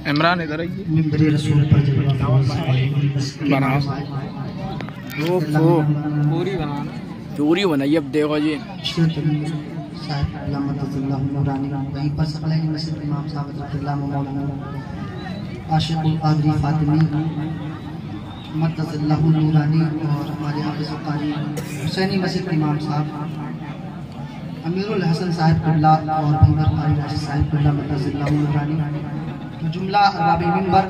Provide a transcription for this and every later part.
عمران ادھر آئیے منبر رسول پر پوری بنانا پوری بنائیے اب دیکھو جی صاحب علامت اللہ نورانی وہیں پر ثقلین مسجد امام صاحب حضرت اللہ مولانا عاشق القادری فاطمی مدد اللہ نورانی اور ہمارے حافظ قاری حسینی مسجد امام صاحب امیر الحسن صاحب قبلہ اور بھنگر قاری راشد صاحب قبلہ مدد اللہ نورانی جملہ ارباب منبر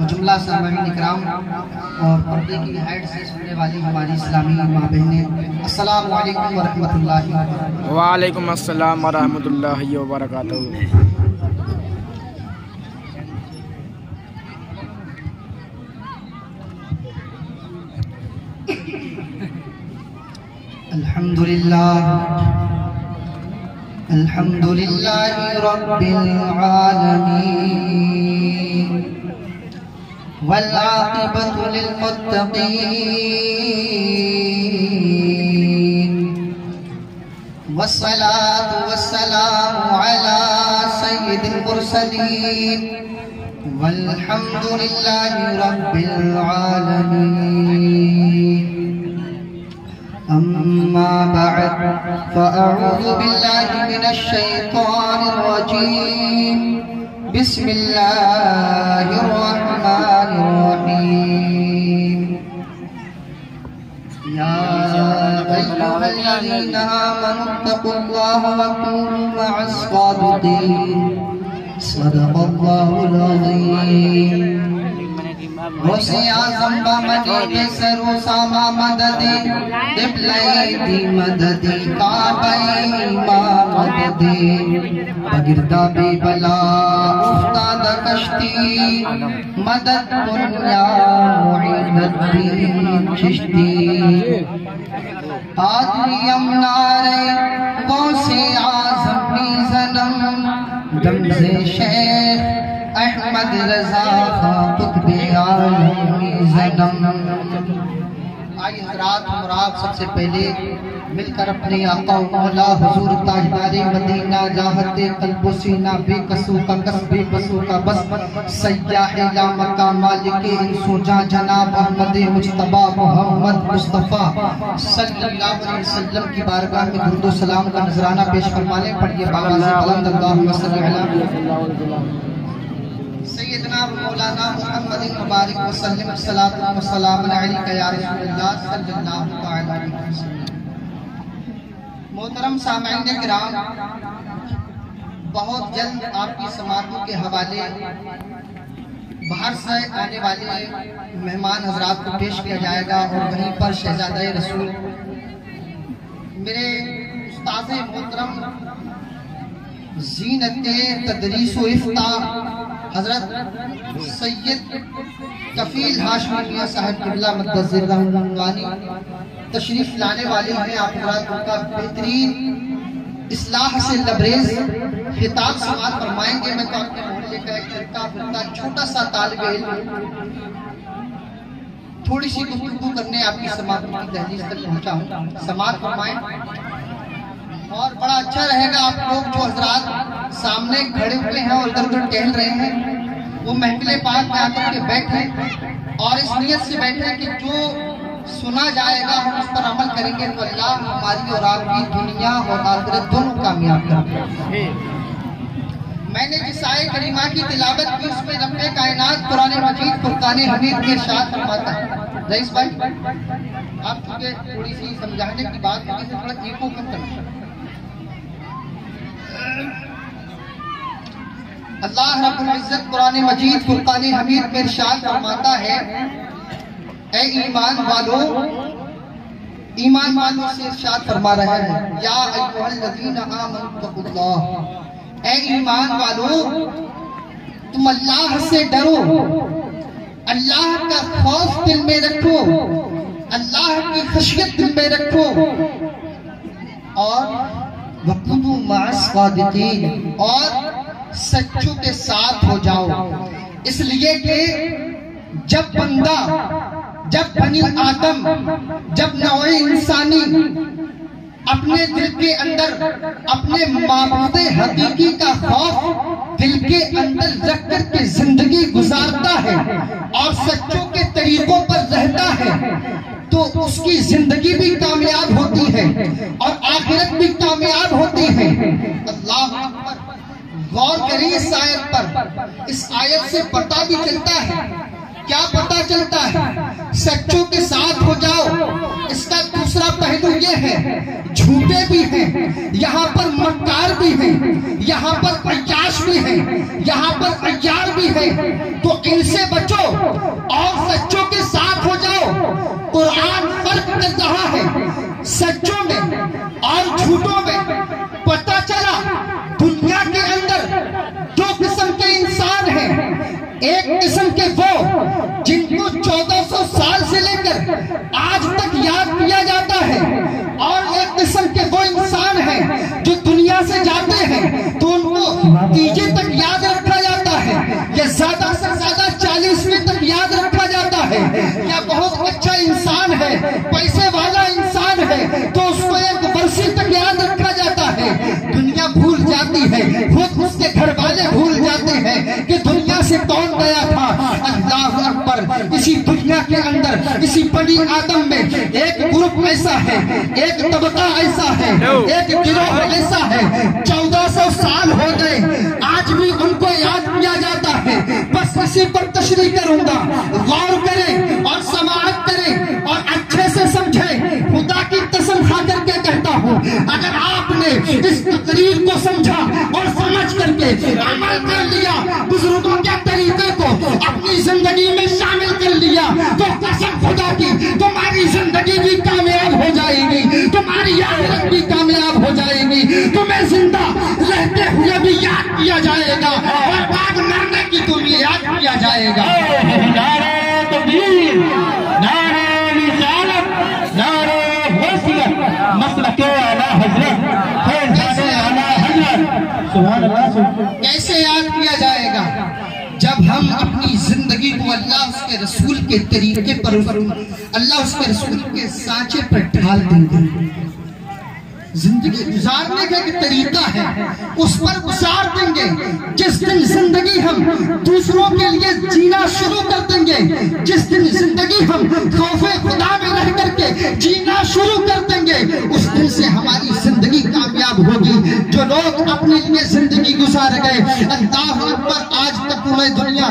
و جملہ سامعین اکرام اور پردے کی ہیڈ سے سننے والی ہماری اسلامی ماں بہنیں، السلام علیکم ورحمۃ اللہ وبرکاتہ۔ وعلیکم السلام ورحمۃ اللہ وبرکاتہ۔ الحمد لله رب العالمين والعاقبة للمتقين والصلاة والسلام على سيد المرسلين والحمد لله رب العالمين أما بعد فأعوذ بالله من الشيطان الرجيم بسم الله الرحمن الرحيم يا أيها الذين آمنوا اتقوا الله وكونوا مع الصادقين صدق الله العظيم غوث اعظم بمدد سرو ساما مدد قبلہ مدد کعبہ ما مدد بگردہ بے بلا افتاد کشتی مدد دنیا معین الدین چشتی آدریم نارے غوث اعظم بھی زنم دمز شیخ احمد رضا قطب عالمی زنم۔ آئیے حضرات مراد سب سے پہلے مل کر اپنے آقا و مولا حضور تاجدار مدینہ جاہت قلب و سینہ بے کسو کا کس بے بسو کا بس سیاح لا مکہ مالک انسو جاں جناب احمد مجتبہ محمد مصطفیٰ صلی اللہ علیہ وسلم کی بارگاہ میں درود و سلام کا نذرانہ پیش فرمانے پڑھئے باواز بلند اللہم صلی اللہ علیہ وسلم سیدنا مولانا محمد مبارک وسلم الصلاۃ والسلام علیک یا رسول اللہ صلی اللہ علیہ وسلم۔ محترم سامعین کرام، بہت جلد آپ کی سماعتوں کے حوالے باہر سے آنے والے مہمان حضرات کو پیش کیا جائے گا اور وہیں پر شہزادہ رسول میرے استاذ محترم زینت تدریس و افتاء حضرت سید کفیل ہاشمی میاں صاحب قبلہ مدد اللہ نورانی تشریف لانے والے ہیں۔ آپ حضرات کا بہترین اصلاح سے لبریز خطاب سماعت فرمائیں گے۔ میں تو آپ کے محلے کا ایک چلتا پھرتا چھوٹا سا طالب علم تھوڑی سی گفتگو کرنے آپ کی سماعت کی دہلیز تک پہنچا ہوں، سماعت فرمائیں۔ اور بڑا اچھا رہے گا آپ لوگ جو حضرات سامنے کھڑے ہوئے ہیں اور ادھر ادھر ٹہل رہے ہیں وہ محفل پاک میں آ کر کے بیٹھیں اور اس نیت سے بیٹھیں کہ جو سنا جائے گا ہم اس پر عمل کریں گے تو اللہ ہماری اور آپ کی دنیا اور آخرت دونوں کامیاب کریں گے۔ میں نے جس آیت کریمہ کی تلاوت کی اس میں رب کائنات قرآن مجید فرقان حمید میں ارشاد فرماتا ہے۔ رئیس بھائی آپ چونکہ تھوڑی سی سمجھانے کی بات ہے کہ تھوڑا ایکو کم کرنا۔ اللہ رب العزت قرآن مجید فرقان حمید میں ارشاد فرماتا ہے اے ایمان والوں سے ارشاد فرما رہا ہے یا ایھا الذین آمنوا اتقوا اللہ، اے ایمان والوں تم اللہ سے ڈرو، اللہ کا خوف دل میں رکھو، اللہ کی خشیت دل میں رکھو اور وَكُونُوا مَعَ الصَّادِقِينَ اور سچوں کے ساتھ ہو جاؤ۔ اس لیے کہ جب بندہ، جب بنی آدم، جب نوع انسانی اپنے دل کے اندر اپنے معبود حقیقی کا خوف دل کے اندر رکھ کر کے زندگی گزارتا ہے اور سچوں کے طریقوں پر رہتا ہے تو اس کی زندگی بھی کامیاب ہوتی ہے اور آخرت بھی کامیاب ہوتی ہے۔ اللہ اکبر، غور کریں اس آیت پر۔ اس آیت سے پتہ بھی چلتا ہے، کیا پتہ چلتا ہے؟ سچوں کے ساتھ ہو جاؤ۔ اس کا دوسرا پہلو یہ ہے، جھوٹے بھی ہیں، یہاں پر مکار بھی ہیں، یہاں پر عیاش بھی ہیں، یہاں پر عیار بھی ہیں، تو ان سے بچو اور سچوں کے ساتھ ہو جاؤ۔ قرآن فرق کر رہا ہے سچوں میں اور جھوٹوں میں۔ پتہ چلا دنیا کے اندر دو قسم کے انسان ہیں، ایک قسم کے وہ جن کو 1400 سال سے لے کر آج تک یاد کیا جاتا ہے، اور ایک قسم کے وہ انسان ہیں جو دنیا سے جاتے ہیں تو ان کو تیجے تک یاد رکھا جاتا ہے، یا زیادہ سے زیادہ 40ویں تک یاد رکھا جاتا ہے، یا بہت اچھا انسان ہے، پیسے والا انسان ہے تو اس کو ایک برسی تک یاد رکھا جاتا ہے۔ دنیا بھول جاتی ہے، خود اس کے گھر والے بھول جاتے ہیں کہ دنیا سے کون گیا تھا۔ اللہ اکبر، اسی دنیا کے اندر اسی بنی آدم میں ایک گروپ ایسا ہے، ایک طبقہ ایسا ہے، ایک گروہ ایسا ہے، 1400 سال ہو گئے آج بھی ان کو یاد کیا جاتا ہے۔ بس اسی پر تشریح کروں گا، غور کریں اور سماعت کریں اور اچھے سے سمجھیں۔ خدا کی قسم کھا کر کے کہتا ہوں، اگر آپ نے اس تقریر کو سمجھا اور سمجھ کر کے عمل کر لیا، بزرگوں کے طریقے کو اپنی زندگی میں شامل کر لیا، تو قسم خدا کی تمہاری زندگی بھی کامیاب ہو جائے گی، تمہاری آخرت بھی کامیاب ہو جائے گی، تمہیں زندہ رہتے ہوئے بھی یاد کیا جائے گا اور بعد مرنے کی تمہیں یاد کیا جائے گا۔ نعرہ تکبیر، نعرہ رسالت، نعرہ وصیت، مسلک اعلیٰ حضرت، خیرزادہ اعلیٰ حضرت، سبحان اللہ۔ کیسے یاد کیا جائے گا؟ جب ہم اپنی زندگی کو اللہ اس کے رسول کے طریقے پر، اللہ اس کے رسول کے سانچے پر ڈھال دیں گے۔ زندگی گزارنے کا ایک طریقہ ہے، اس پر گزار دیں گے۔ جس دن زندگی ہم دوسروں کے لیے جینا شروع کر دیں گے، جس دن زندگی ہم خوف خدا میں رہ کر کے جینا شروع کر دیں گے، اس دن سے ہماری زندگی کامیاب ہوگی۔ جو لوگ اپنے لیے زندگی گزار گئے، اللہ اکبر، آج تک انہیں دنیا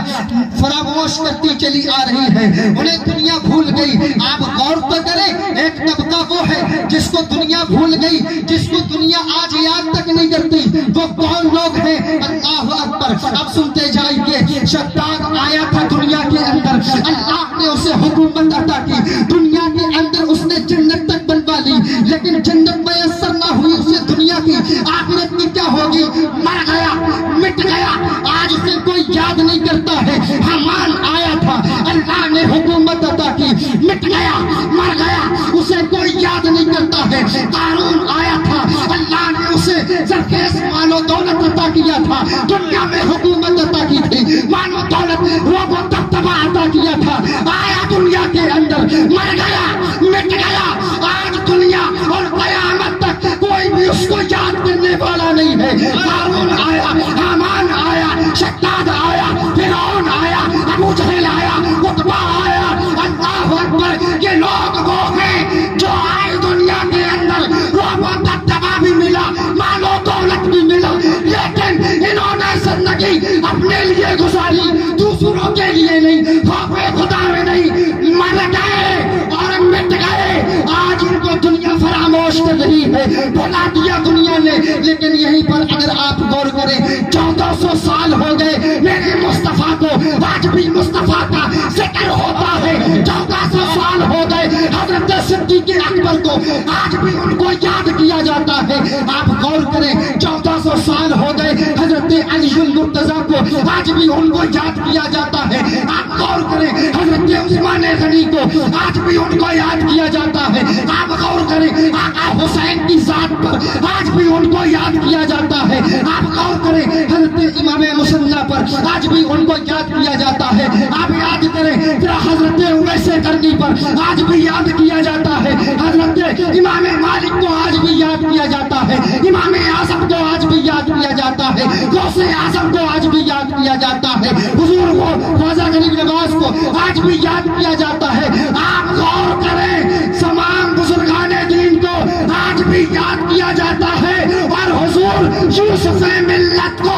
فراموش کرتی چلی آ رہی ہے، انہیں دنیا بھول گئی۔ آپ غور تو کریں، ایک طبقہ وہ ہے جس کو دنیا بھول گئی، جس کو دنیا آج یاد تک نہیں کرتی، وہ کون لوگ ہیں؟ اللہ اکبر۔ اب سنتے جائیے، شداد آیا تھا دنیا کے اندر، اللہ نے اسے حکومت عطا کی، دنیا کے اندر اس نے جنت تک بنوا لی، لیکن جنت میسر نہ ہوئی اسے دنیا کی، آخرت کی کیا ہوگی؟ مر گیا، مٹ گیا، آج اسے کوئی یاد نہیں کرتا ہے۔ حمان آیا تھا، اللہ نے حکومت عطا کی، مٹ گیا، مر گیا، اسے کوئی یاد نہیں کرتا ہے۔ قارون آیا تھا، اللہ نے اسے زرخیز مال و دولت عطا کیا تھا، دنیا میں حکومت عطا کی تھی، مال و دولت، روب و دبدبہ عطا کیا تھا، آیا دنیا کے اندر، مر گیا، مٹ گیا، آج دنیا اور قیامت تک کوئی بھی اس کو یاد کرنے والا نہیں ہے۔ قارون آیا، حامان آیا، شداد آیا، فرعون آیا، ابو جہل آیا، عتبہ آیا۔ اللہ اکبر، یہ لوگ وہ ہیں جو آئے دنیا کے اندر، روب و دبدبہ بھی ملا، مال و دولت بھی ملا، لیکن انہوں نے زندگی اپنے لیے گزاری، دوسروں کے لیے نہیں، خوف خدا میں نہیں، مر گئے اور مٹ گئے۔ آج ان کو دنیا فراموش کر رہی ہے، بھلا دیا دنیا نے۔ لیکن یہیں پر اگر آپ غور کریں، 1400 سال ہو گئے میرے مصطفیٰ کو، آج بھی مصطفیٰ کا ذکر ہوتا ہے۔ 1400 سال ہو گئے حضرت صدیق اکبر کو، آج بھی ان کو یاد کیا جاتا ہے۔ آپ غور کریں، 1400 سال ہو گئے حضرت علی المرتضیٰ کو آج بھی ان کو یاد کیا جاتا ہے. آپ غور کریں حضرت عثمان غنی کو آج بھی ان کو یاد کیا جاتا ہے. آپ غور کریں آقا حسین کی ذات پر آج بھی ان کو یاد کیا جاتا ہے. آپ غور کریں حضرت امام مسلح پر آج بھی ان کو یاد کیا جاتا ہے. آپ یاد کریں پھر حضرت اویس کرنی پر آج بھی یاد کیا جاتا ہے. حضرت امام مالک کو آج بھی یاد کیا جاتا ہے. امام اعظم کو آج بھی یاد کیا جاتا ہے. غوث اعظم کو آج بھی یاد کیا جاتا ہے. حضور کو خواجہ غریب نواز کو آج بھی یاد کیا جاتا ہے. آپ غور کریں تمام بزرگان دین کو آج بھی یاد کیا جاتا ہے. اور حضور یوسف ملت کو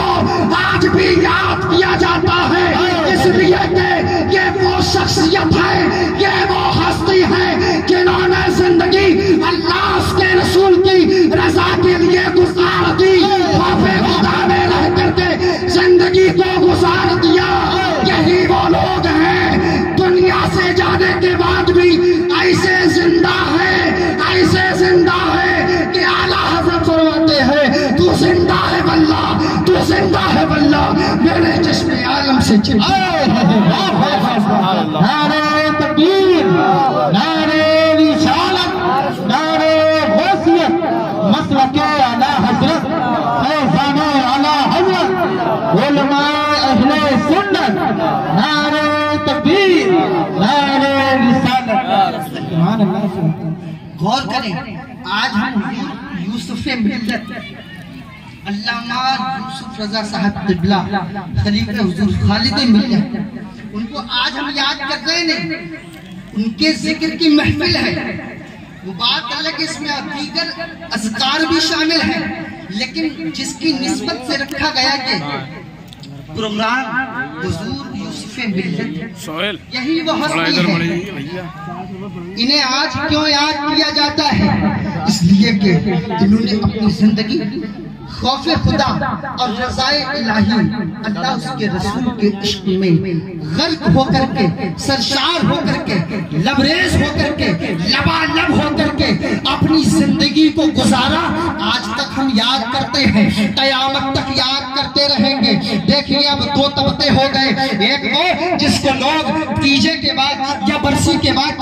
آج بھی یاد کیا جاتا ہے. اس لیے کہ یہ وہ شخصیت ہے, یہ وہ ہستی ہے جنہوں نے زندگی اللہ اس کے رسول کی رضا کے لیے گزار دی. خوف خدا میں رہ کر کے زندگی کو گزار دیا. یہی وہ لوگ ہیں دنیا سے جانے کے بعد بھی ایسے زندہ ہے, ایسے زندہ ہے کہ اعلیٰ حضرت فرماتے ہیں تو زندہ ہے واللہ, تو زندہ ہے واللہ میرے جسم عالم سے چپکے. نعرہ تکبیر, نعرہ رسالت, نعرہ غوثیت, مسلک اعلیٰ حضرت, فیضان اعلیٰ حضرت, علماء اہل سنت, نعرہ تکبیر, نعرہ رسالت. غور کریں آج ہم یوسف ملت علامہ یوسف رضا صاحب قبلہ خلیفہ حضور خالد ملت ان کو آج ہم یاد کر رہے ہیں. ان کے ذکر کی محفل ہے. وہ بات الگ اس میں دیگر اذکار بھی شامل ہیں, لیکن جس کی نسبت سے رکھا گیا کہ پروگرام حضور یوسف ملت, یہی وہ ہستی ہے. انہیں آج کیوں یاد کیا جاتا ہے؟ اس لیے کہ انہوں نے اپنی زندگی خوف خدا اور رضائے الہی اللہ اس کے رسول کے عشق میں غرق ہو کر کے, سرشار ہو کر کے, لبریز ہو کر کے, لبالب ہو کر کے اپنی زندگی کو گزارا. آج تک ہم یاد کرتے ہیں, قیامت تک یاد کرتے رہیں گے. دیکھیے اب دو طبقے ہو گئے. ایک وہ جس کو لوگ تیجے کے بعد یا برسی کے بعد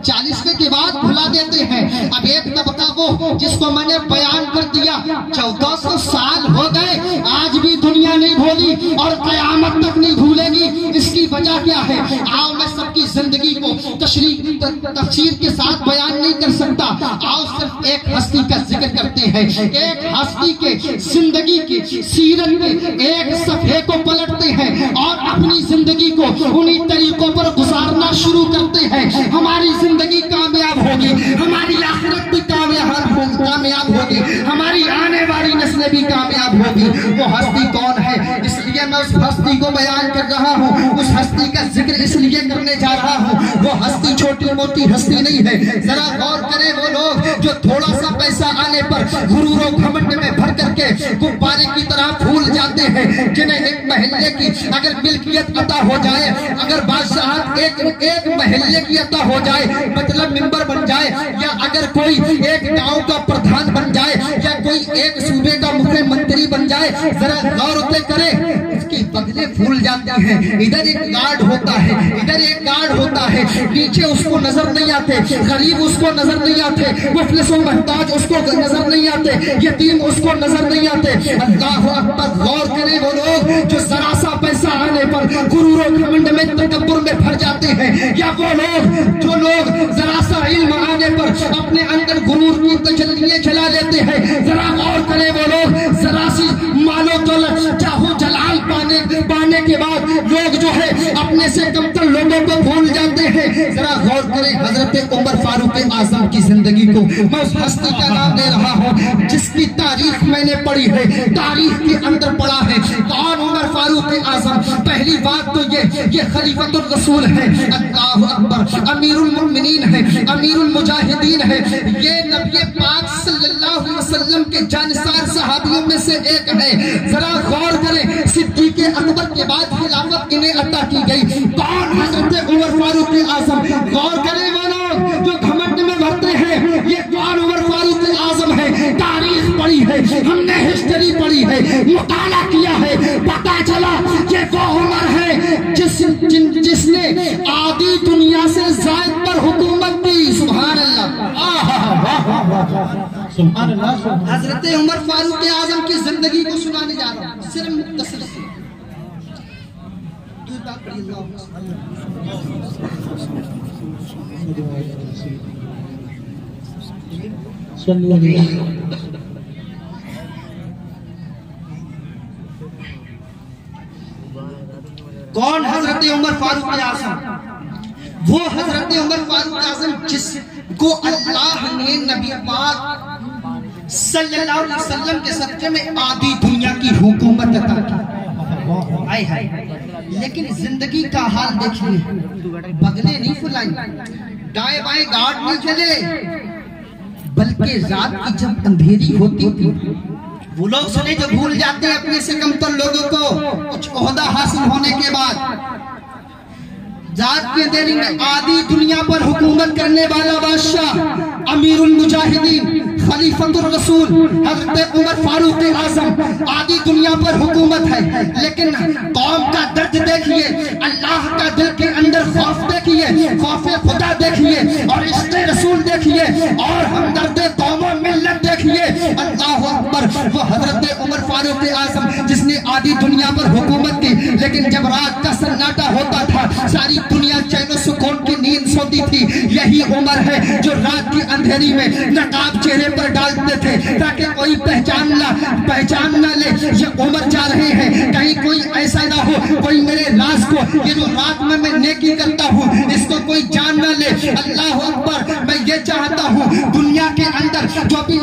40ویں کے بعد بھلا دیتے ہیں. اب ایک طبقہ وہ جس کو میں نے بیان کر دیا 1400 سال ہو گئے, آج بھی دنیا نہیں بھولی اور قیامت تک نہیں بھولے گی. اس کی وجہ کیا ہے؟ آؤ میں سب کی زندگی کو تفسیر کے ساتھ بیان نہیں کر سکتا. آؤ صرف ایک ہستی کا ذکر کرتے ہیں. ایک ہستی کے زندگی کی سیرت کے ایک صفحے کو پلٹتے ہیں اور اپنی زندگی کو انہی طریقوں پر گزارنا شروع کرتے ہیں. ہماری زندگی کامیاب ہوگی, ہماری آخرت بھی کامیاب ہوگی, ہماری آنے والی نسلیں بھی کامیاب ہوگی. وہ ہستی کون ہے؟ اس لیے میں اس ہستی کو بیان کر رہا ہوں, اس ہستی کا ذکر اس لیے کرنے جا رہا ہوں. وہ ہستی چھوٹی موٹی ہستی نہیں ہے. ذرا غور کریں وہ لوگ جو تھوڑا سا پیسہ آنے پر غرور و گھمنڈ میں بھر کر کے غبارے کی طرح پھول جاتے ہیں, جنہیں ایک محلے کی اگر ملکیت عطا ہو جائے, اگر بادشاہت ایک محلے کی عطا ہو جائے, مطلب ممبر بن جائے, یا اگر کوئی ایک گاؤں کا پردھان بن جائے, یا کوئی ایک صوبے کا مکھیہ منتری بن جائے, ذرا غور کریں اس کی بغلیں پھول جاتی ہیں. ادھر ایک گارڈ ہوتا ہے, ادھر ایک گارڈ ہوتا ہے, نیچے اس کو نظر نہیں آتے, غریب اس کو نظر نہیں آتے, مفلس و محتاج اس کو نظر نہیں آتے, یتیم اس کو نظر نہیں آتے. اللہ اکبر. غور کریں وہ لوگ جو ذرا سا پیسہ آنے پر غرور و گھمنڈ میں تکبر میں بھر جاتے ہیں, یا وہ لوگ ذرا سا علم آنے پر اپنے اندر غرور کی تجلیاں جلا لیتے ہیں. ذرا غور کریں وہ لوگ ذرا سی مال و دولت چاہو جلال پانے کے بعد لوگ جو ہے اپنے سے کمتر لوگوں کو بھول جاتے ہیں. ذرا غور کریں حضرت عمر فاروق اعظم کی زندگی کو. میں اس ہستی کا نام دے رہا ہوں جس کی تاریخ میں نے پڑھی ہے, تاریخ کے اندر پڑھا ہے. کون عمر فاروق اعظم؟ پہلی بات تو یہ خلیفۃ الرسول ہے. اللہ اکبر. امیر المؤمنین ہے, امیر المجاہدین ہے. یہ نبی پاک صلی اللہ علیہ وسلم کے جانسار صحابیوں میں سے ایک ہے. ذرا غور کریں صدیق اکبر کے بعد خلافت انہیں عطا کی گئی. کون؟ حضرت عمر فاروق اعظم. غور کریں وہ لوگ جو گھمنڈ میں بھرتے ہیں, یہ کون عمر فاروق اعظم ہے؟ تاریخ پڑھی ہے, ہے، ہم نے ہسٹری پڑھی ہے، مطالعہ کیا ہے، پتا چلا کہ وہ عمر ہے جس نے آدھی دنیا سے زائد پر حکومت کی. سبحان اللہ، سبحان اللہ. حضرت عمر فاروق اعظم کی زندگی کو سنانے جا رہا ہوں، صرف مختصر سے. کون حضرت عمر فاروق اعظم؟ وہ حضرت عمر فاروق اعظم جس کو اللہ نے نبی پاک صلی اللہ علیہ وسلم کے صدقے میں آدھی دنیا کی حکومت عطا کی. لیکن زندگی کا حال دیکھیے، بغلے نہیں پھلائی، دائیں بائیں گارڈ نہیں چلے، بلکہ رات کی جب اندھیری ہوتی تھی، وہ لوگ سنے جو بھول جاتے ہیں اپنے سے کمتر لوگوں کو کچھ عہدہ حاصل ہونے کے بعد، رات کی اندھیری میں آدھی دنیا پر حکومت کرنے والا بادشاہ، امیر المجاہدین، خلیفۃ الرسول حضرت عمر فاروق اعظم، آدھی دنیا پر حکومت ہے. لیکن قوم کا درد دیکھیے، اللہ کا دل کے اندر خوف دیکھیے، خوف خدا دیکھیے، اور عشق رسول دیکھیے، اور ہمدرد قوم و ملت دیکھیے. اللہ اکبر. وہ حضرت عمر فاروق اعظم جس نے آدھی دنیا پر حکومت کی، لیکن جب رات کا سناٹا ہوتا تھا، ساری دنیا چین و سکون کی نیند سوتی تھی. یہی عمر ہے جو رات کی اندھیری میں نقاب چہرے پر ڈالتے تھے تاکہ کوئی پہچان نہ لے یہ عمر جا رہے ہیں. کہیں کوئی ایسا نہ ہو کوئی میرے راز کو، یہ جو رات میں نیکی کرتا ہوں اس کو کوئی جان نہ لے. اللہ اکبر. میں یہ چاہتا ہوں دنیا کے اندر جو بھی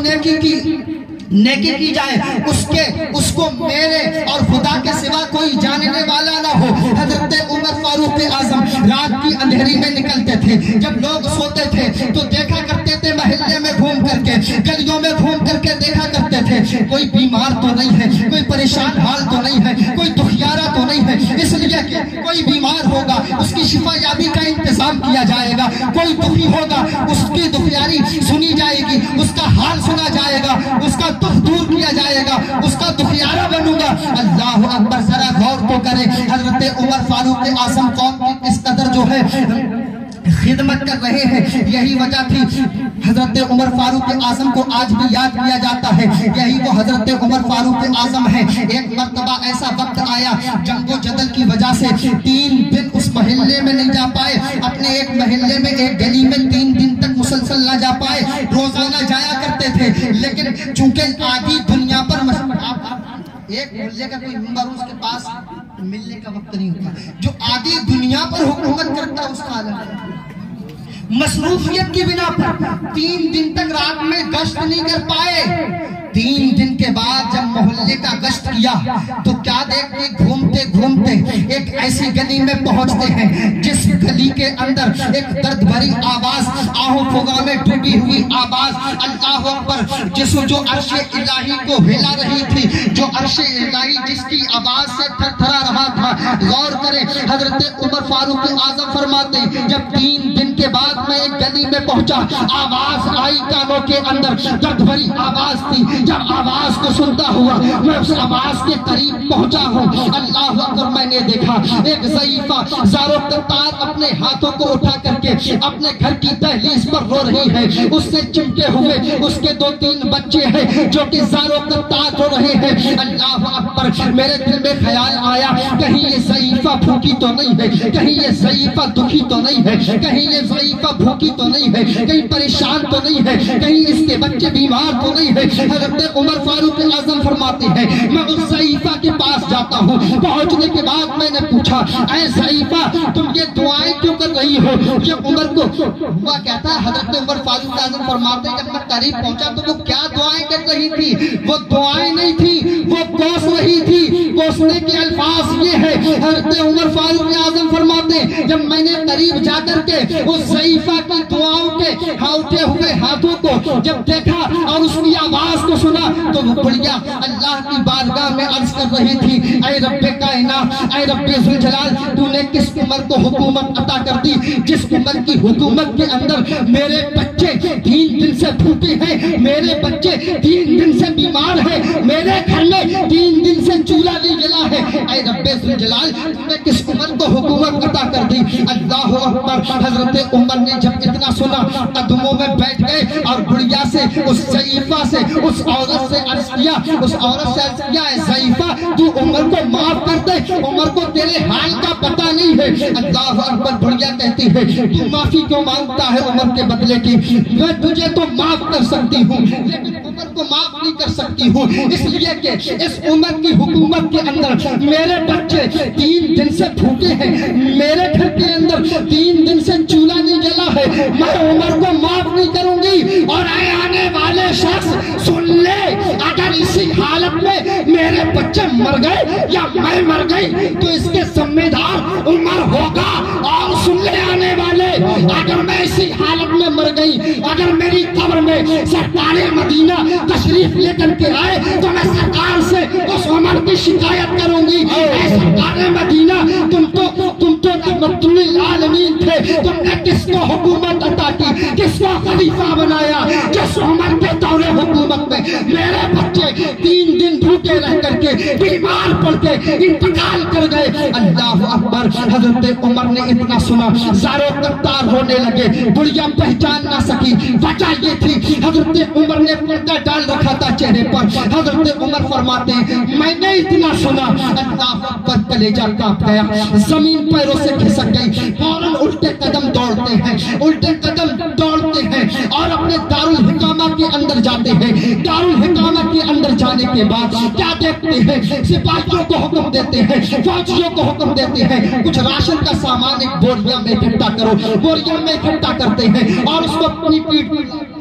نیکی کی جائے اس کو میرے اور خدا کے سوا کوئی جاننے والا نہ ہو. حضرت عمر فاروق اعظم رات کی اندھیری میں نکلتے تھے. جب لوگ سوتے تھے تو دیکھا کرتے تھے محلے میں گھوم کر کے، گلیوں میں گھوم کر کے دیکھا کرتے تھے کوئی بیمار تو نہیں ہے، کوئی پریشان حال تو نہیں ہے، کوئی دکھیارا تو نہیں ہے. اس لیے کہ کوئی بیمار ہوگا اس کی شفا یابی کا انتظام کیا جائے گا، کوئی دکھی ہوگا اس کی دکھیاری سنی جائے گی، اس کا حال سنا جائے گا، اس کا دکھ دور کیا جائے گا، اس کا دکھیارا بنوں گا. اللہ اکبر. ذرا غور تو کریں حضرت عمر فاروق اعظم قوم کی کس قدر جو ہے خدمت کر رہے ہیں. یہی وجہ تھی حضرت عمر فاروق اعظم کو آج بھی یاد کیا جاتا ہے. یہی وہ حضرت عمر فاروق اعظم ہے. ایک مرتبہ ایسا وقت آیا جنگ و جدل کی وجہ سے 3 دن اس محلے میں نہیں جا پائے. اپنے ایک محلے میں ایک گلی میں 3 دن تک مسلسل نہ جا پائے. روزانہ جایا کرتے تھے، لیکن چونکہ آدھی دنیا پر ایک محلے کا کوئی ممبر اس کے پاس ملنے کا وقت نہیں ہوتا. جو آدھی دنیا پر حکومت کرتا اس کا عالم ہے. مصروفیت کی بنا پر 3 دن تک رات میں گشت نہیں کر پائے. 3 دن کے بعد جب محلے کا گشت کیا تو کیا دیکھتے گھومتے ایک ایسی گلی میں پہنچتے ہیں جس گلی کے اندر ایک درد بھری آواز، آہو فغاں میں ڈوبی ہوئی آواز، اللہ اکبر، جو عرش الہی کو ہلا رہی تھی، جو عرش الہی جس کی آواز سے تھرتھرا رہا تھا. غور کریں حضرت عمر فاروق اعظم فرماتے ہیں جب 3 دن کے بعد میں ایک گلی میں پہنچا، آواز آئی کانوں کے اندر، درد بھری آواز تھی. جب آواز کو سنتا ہوا میں اس آواز کے قریب پہنچا ہوں. اللہ اکبر. میں نے دیکھا ایک ضعیفہ زارو قطار اپنے ہاتھوں کو اٹھا کر کے اپنے گھر کی دہلیز پر رو رہی ہے. اس سے چمٹے ہوئے اس کے 2-3 بچے ہیں جو کہ زارو قطار رو رہے ہیں. اللہ اکبر. میرے دل میں خیال آیا کہیں یہ ضعیفہ بھوکی تو نہیں ہے، کہیں یہ ضعیفہ دکھی تو نہیں ہے، کہیں یہ ضعیفہ بھوکی تو نہیں ہے، کہیں پریشان تو نہیں ہے، کہیں اس کے بچے بیمار تو نہیں ہے. حضرت عمر فاروق اعظم فرماتے ہیں میں اس ضعیفہ کے پاس جاتا ہوں. پہنچنے کے بعد میں نے پوچھا اے ضعیفہ تم یہ دعائیں کیوں کر رہی ہو؟ یہ عمر کو ہوا کہتا ہے حضرت عمر فاروق اعظم فرماتے ہیں جب میں قریب پہنچا تو وہ کیا دعائیں کر رہی تھی؟ وہ دعائیں نہیں تھی، وہ کوس رہی تھی. کوسنے کے الفاظ یہ ہے حضرت عمر فاروق اعظم فرماتے ہیں جب میں نے قریب جا کر کے اس ضعیفہ کی دعاؤں کے اٹھے ہوئے ہاتھوں کو جب دیکھا اور اس کی آواز کو کو سنا تو وہ بڑھیا اللہ کی بارگاہ میں عرض کر رہی تھی، اے رب کائنات، اے رب ذوالجلال، تو نے کس عمر کو حکومت عطا کر دی جس عمر کی حکومت کے اندر میرے بچے 3 دن سے بھوکے ہیں، میرے بچے 3 دن سے بیمار ہیں، میرے گھر میں 3 دن سے چولہا نہیں جلا ہے، اے رب ذوالجلال تو نے کس عمر کو حکومت عطا کر دی۔ اللہ اکبر۔ حضرت عمر نے جب اتنا سنا قدموں میں بیٹھ گئے اور بڑھیا سے اس ضعیفہ سے اس عورت سے عرض کیا، اس عورت سے عرض کیا، اے ضعیفہ تو عمر کو معاف کر دے، عمر کو تیرے حال کا پتہ نہیں ہے۔ اللہ اکبر۔ بڑھیا کہتی ہے تو معافی کیوں مانگتا ہے عمر کے بدلے کی؟ میں تجھے تو معاف کر سکتی ہوں لیکن عمر کو معاف نہیں کر سکتی ہوں، اس لیے کہ اس عمر کی حکومت کے اندر میرے بچے 3 دن سے بھوکے ہیں، میرے گھر کے اندر 3 دن سے چولہا نہیں جلا ہے، میں عمر کو معاف نہیں کروں گی۔ اور اے آنے والے شخص سن لے، اگر اسی حالت میں میرے بچے مر گئے یا میں مر گئی تو اس کے ذمہ دار عمر ہوگا۔ اور سن لے آنے والے، اگر میں اسی حالت میں مر گئی، اگر میری قبر میں سرکار مدینہ تشریف لے کر کے آئے تو میں سرکار سے اس عمر کی شکایت کروں گی، اے سرکار مدینہ تم تو رحمت للعالمین تھے، تم نے کس کو حکومت عطا کی، کس کو خلیفہ بنایا جس عمر کے دور حکومت میں میرے بچے 3 دن بھوکے رہ کر کے بیمار پڑ کے انتقال کر گئے۔ اللہ اکبر۔ حضرت عمر نے اتنا سنا زاروں تار ہونے لگے، بڑھیا پہچان نہ سکی۔ وجہ یہ تھی حضرت عمر نے پردہ ڈال رکھا تھا چہرے پر۔ حضرت عمر فرماتے ہیں میں نے اتنا سنا، اللہ اکبر، کلیجہ کانپ گیا، زمین پیروں سے کھسک گئی، فوراً الٹے قدم دوڑتے ہیں، الٹے قدم دوڑتے ہیں اور اپنے دارالحکامہ کے اندر جاتے ہیں۔ دارالحکامہ کے اندر جانے کے بعد کیا دیکھتے ہیں؟ سپاہیوں کو حکم دیتے ہیں، فوجیوں کو حکم دیتے ہیں کچھ راشن کا سامان ایک بوریا میں اکٹھا کرو، بوریا میں اکٹھا کرتے ہیں اور اس کو اپنی پیٹھ پر،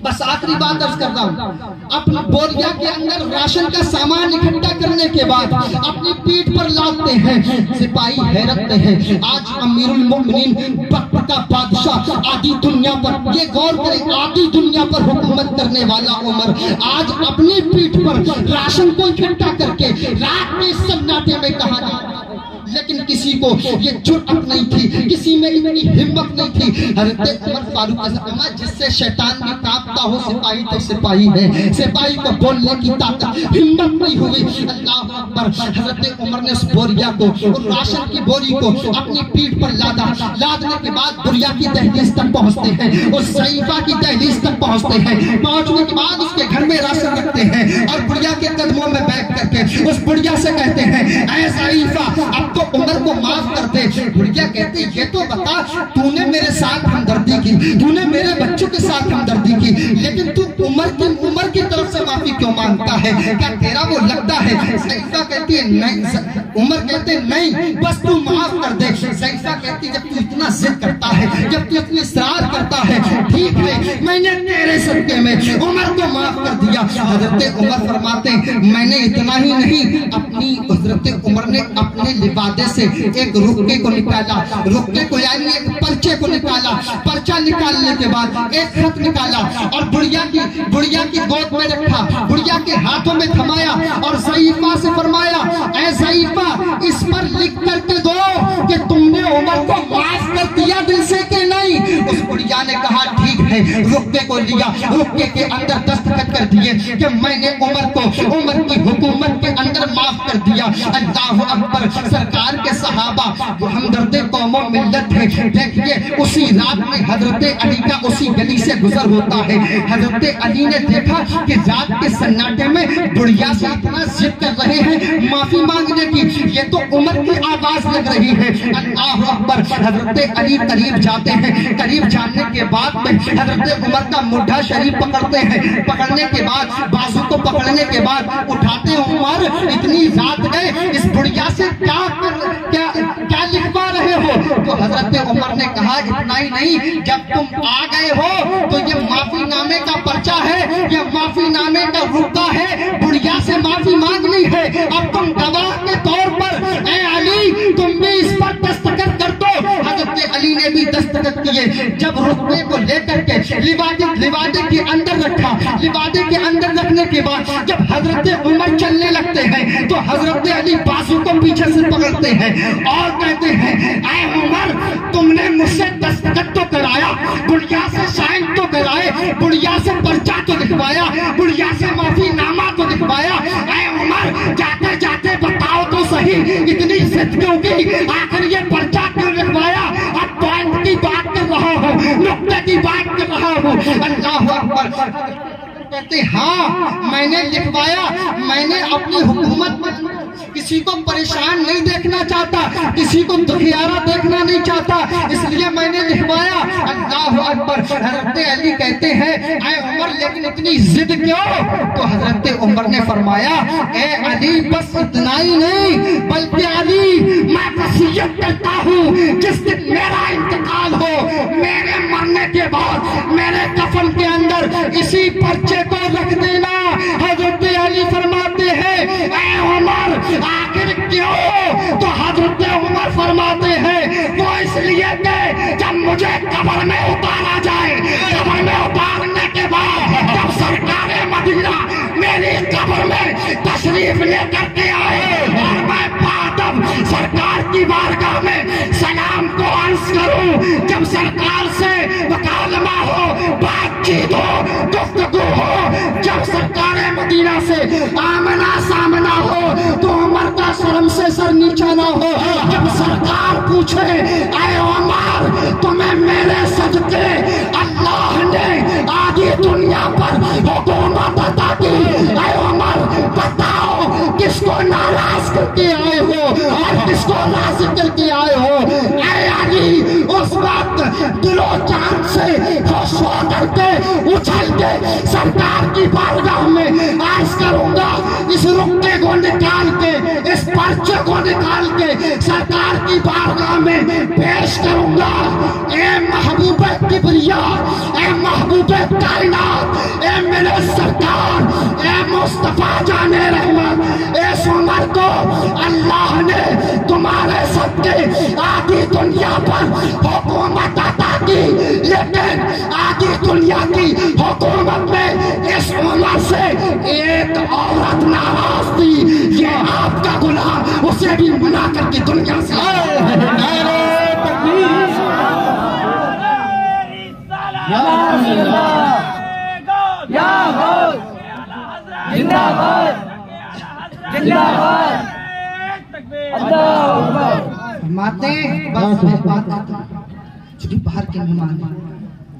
بس آخری بات عرض کر رہا ہوں، اپنی بوریا کے اندر راشن کا سامان اکٹھا کرنے کے بعد اپنی پیٹھ پر لادتے ہیں۔ سپاہی حیرت میں ہیں، آج امیر المؤمنین وقت کا بادشاہ آدھی دنیا پر، یہ غور کریں، آدھی دنیا پر حکومت کرنے والا عمر آج اپنی پیٹھ پر راشن کو اکٹھا کر کے رات میں سناٹے میں کہا جاتا ہے، لیکن کسی کو یہ جرأت نہیں تھی، کسی میں اتنی ہمت نہیں تھی۔ حضرت عمر فاروق اعظم، جس سے شیطان بھی کانپتا ہو، سپاہی تو سپاہی ہے، سپاہی کو بولنے کی طاقت ہمت نہیں ہوئی۔ اللہ اکبر۔ حضرت عمر نے اس بوریا کو، اس راشن کی بوری کو اپنی پیٹھ پر لادا، لادنے کے بعد بوریا کی دہلیز تک پہنچتے ہیں، اس ضعیفہ کی دہلیز تک پہنچتے ہیں، پہنچنے کے بعد اس کے گھر میں راشن رکھتے ہیں اور بڑھیا کے قدموں میں بیٹھ کر کے اس بڑھیا سے کہتے ہیں اے ضعیفہ اب تو عمر کو معاف کر دے۔ بڑھیا کہتے یہ تو بتا تو نے میرے ساتھ ہمدردی کی، تو نے میرے بچوں کے ساتھ ہمدردی کی، لیکن تو عمر کی طرف سے معافی کیوں مانگتا ہے؟ کیا تیرا وہ لگتا ہے؟ ضعیفہ کہتی ہے نہیں، عمر کہتے نہیں بس تو معاف کر دے۔ ضعیفہ کہتی جب تو اتنا ضد کرتا ہے، جب تو اتنی اصرار کرتا ہے، ٹھیک ہے میں نے تیرے صدقے میں عمر کو معاف کر دیا۔ حضرت عمر فرماتے ہیں میں نے اتنا ہی نہیں، اپنی حضرت عمر نے اپنے لبادے سے ایک رکے کو نکالا، رکے کو یعنی ایک پرچے کو نکالا، پرچہ نکالنے کے بعد ایک خط نکالا اور بڑھیا کی گود میں رکھا، بڑھیا کے ہاتھوں میں تھمایا اور ضعیفہ سے فرمایا اے ضعیفہ اس پر لکھ کر کے دو کہ تم نے عمر کو معاف کر دیا دل سے کہ نہیں۔ اس بڑھیا نے کہا ٹھیک ہے، رکے کو لیا، رکے کے اندر دستخط کر دیے کہ میں نے عمر کو عمر کی حکومت کے اندر معاف کر دیا۔ اللہ اکبر۔ سرکار کے صحابہ وہ ہمدرد قوم و ملت ہے، دیکھئے اسی رات میں حضرت علی کا اسی گلی سے گزر ہوتا ہے، حضرت علی نے دیکھا کہ رات کے سناٹے میں بڑھیا سے اتنا ضد کر رہے ہیں معافی مانگنے کی، یہ تو عمر کی آواز لگ رہی ہے۔ اللہ اکبر۔ حضرت علی قریب جاتے ہیں، قریب جانے کے بعد میں حضرت عمر کا مڈھا شریف پکڑتے ہیں، پکڑنے کے بعد بازو کو پکڑنے کے بعد اٹھاتے ہیں، عمر اتنی رات گئے اس بڑھیا سے کیا لکھوا رہے ہو؟ تو حضرت عمر نے کہا اتنا ہی نہیں، جب تم آ گئے ہو تو یہ معافی نامے کا پرچہ ہے، یہ معافی نامے کا رکا ہے، بڑھیا سے معافی مانگنی ہے، اب تم گواہ کے طور پر اے علی تم بھی اس پر دستخط کر دو۔ حضرت علی نے بھی دستخط کیے، جب رکنے کو لے کر کے لبادے کے اندر رکھا، لبادے کے حضرت عمر چلنے لگتے ہیں تو حضرت علی بازو کو پیچھے سے پکڑتے ہیں اور کہتے ہیں اے عمر تم نے مجھ سے دستخط تو کرایا، بڑھیا سے سائن تو کرائے، بڑھیا سے پرچہ تو لکھوایا، بڑھیا سے معافی نامہ تو لکھوایا، اے عمر جاتے جاتے بتاؤ تو صحیح اتنی ضد کیوں کی، آخر یہ پرچہ کیوں لکھوایا؟ اب پوائنٹ کی بات کر رہا ہوں، نقطے کی بات کر رہا ہوں۔ اللہ اکبر کہتے ہاں میں نے لکھوایا، میں نے اپنی حکومت میں کسی کو پریشان نہیں دیکھنا چاہتا، کسی کو دکھیارا دیکھنا نہیں چاہتا، اس لیے میں نے لکھوایا۔ اللہ اکبر۔ حضرت علی کہتے ہیں اے عمر لیکن اتنی ضد کیوں؟ تو حضرت عمر نے فرمایا اے علی بس اتنا ہی نہیں بلکہ علی میں وصیت کرتا ہوں جس دن میرا انتقال ہو، میرے مرنے کے بعد میرے کفن کے اندر اسی پرچے کو رکھ دینا۔ حضرت علی فرماتے ہیں اے عمر آخر کیوں؟ تو حضرت عمر فرماتے ہیں وہ اس لیے کہ جب مجھے قبر میں اتارا جائے، قبر میں اتارنے کے بعد جب سرکار مدینہ میری قبر میں تشریف لے کر کے آئے اور میں بادب سرکار کی بارگاہ میں سلام کو عرض کروں، جب سرکار سے مکالمہ ہو، بات چیت ہو، گفتگو ہو، جب سرکار مدینہ سے آمنا سامنا ہو تو عمر کا شرم سے سر نیچا نہ ہو۔ جب سرکار پوچھے اے عمر تمہیں میرے صدقے اللہ نے آدھی دنیا پر حکومت عطا کی، اے عمر بتاؤ کس کو ناراض کر کے آئے ہو اور کس کو راضی کر کے آئے ہو؟ اے علی اس وقت دل و جان سے خوش ہو کر کے اچھل کے سرکار کی بارگاہ میں عرض کروں گا، اس رکے کو نکال کے، اس پرچے کو نکال کے سرکار کی بارگاہ میں پیش کروں گا۔ اے محبوب کبریا، اے محبوب کائنات، اے میرے سرکار، اے مصطفیٰ جان رحمت، اس عمر کو اللہ نے تمہارے صدقے آدھی دنیا پر حکومت عطا کی، لیکن آدھی دنیا کی حکومت میں اس عمر سے ایک عورت ناراض تھی، یہ آپ کا غلام اسے بھی منا کر کے دنیا سے فرماتے ہیں بس میں بات کرتا ہوں چونکہ باہر کے مہمان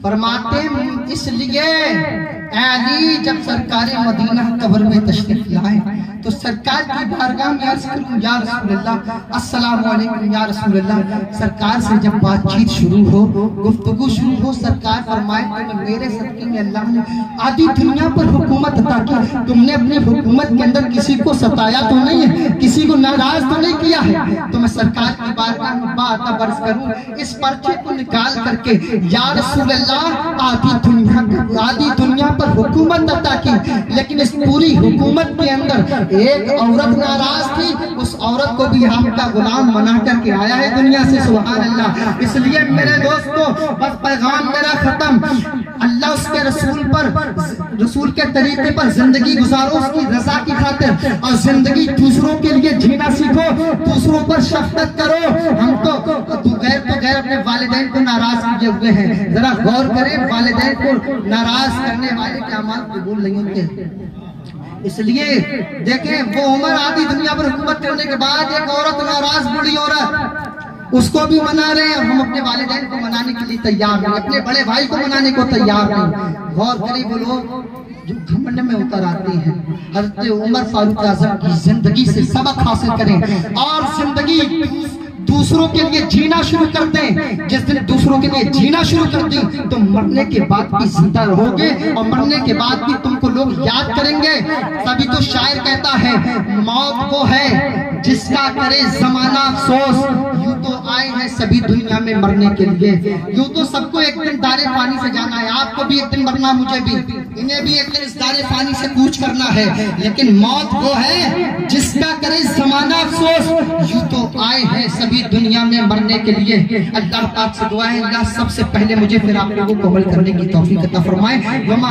فرماتے اس لیے اے علی جب سرکار مدینہ قبر میں تشریف لائے تو سرکار کی بارگاہ میں عرض کروں یا رسول اللہ السلام علیکم یا رسول اللہ، سرکار سے جب بات چیت شروع ہو، گفتگو شروع ہو، سرکار فرمائے کہ میرے صدقے میں اللہ نے آدھی دنیا پر حکومت عطا کی، تم نے اپنی حکومت کے اندر کسی کو ستایا تو نہیں ہے، کسی کو ناراض تو نہیں کیا ہے، تو میں سرکار کی بارگاہ میں بات عرض کروں اس پرچے کو نکال کر کے یا رسول اللہ آدھی دنیا پر حکومت عطا کی، لیکن اس پوری حکومت کے اندر ایک عورت ناراض تھی، اس عورت کو بھی آپ کا غلام بنا کر کے آیا ہے دنیا سے، سبحان اللہ۔ اس لیے میرے دوستو بس پیغام میرا ختم، اللہ اس کے رسول پر، رسول کے طریقے پر زندگی گزارو اس کی رضا کی خاطر، اور زندگی دوسروں کے لیے جینا سیکھو، دوسروں پر شفقت کرو۔ ہم تو غیر اپنے والدین کو ناراض کیے ہوئے ہیں، ذرا غور کریں والدین کو ناراض کرنے والے کے اعمال قبول نہیں ہوتے۔ اس لیے دیکھیں وہ عمر آدھی دنیا پر حکومت کرنے کے بعد ایک عورت ناراض بڑی عورت اس کو بھی منا رہے ہیں، اور ہم اپنے والدین کو منانے کے لیے تیار نہیں، اپنے بڑے بھائی کو منانے کو تیار نہیں۔ غور کریں وہ لوگ جو گھمنڈ میں اتر آتے ہیں، حضرت عمر فاروق اعظم کی زندگی سے سبق حاصل کریں اور زندگی دوسروں کے لیے جینا شروع کر دیں۔ جس دن دوسروں کے لیے جینا شروع کر دیں تو مرنے کے بعد بھی زندہ رہو گے، اور مرنے کے بعد بھی تم کو لوگ یاد کریں گے۔ تبھی تو شاعر کہتا ہے موت وہ ہے جس کا کرے زمانہ افسوس، یوں تو آئے ہیں سبھی دنیا میں مرنے کے لیے، یوں تو سب کو ایک دن دار فانی سے جانا ہے، آپ کو بھی ایک دن مرنا، مجھے بھی، انہیں بھی ایک دن اس دار فانی سے کوچ کرنا ہے، لیکن موت وہ ہے جس کا کرے زمانہ افسوس، یوں تو آئے ہیں سبھی دنیا میں مرنے کے لیے۔ اللہ پاک سے دعا ہے اللہ سب سے پہلے مجھے پھر آپ لوگوں کو عمل کرنے کی توفیق عطا فرمائے۔ وما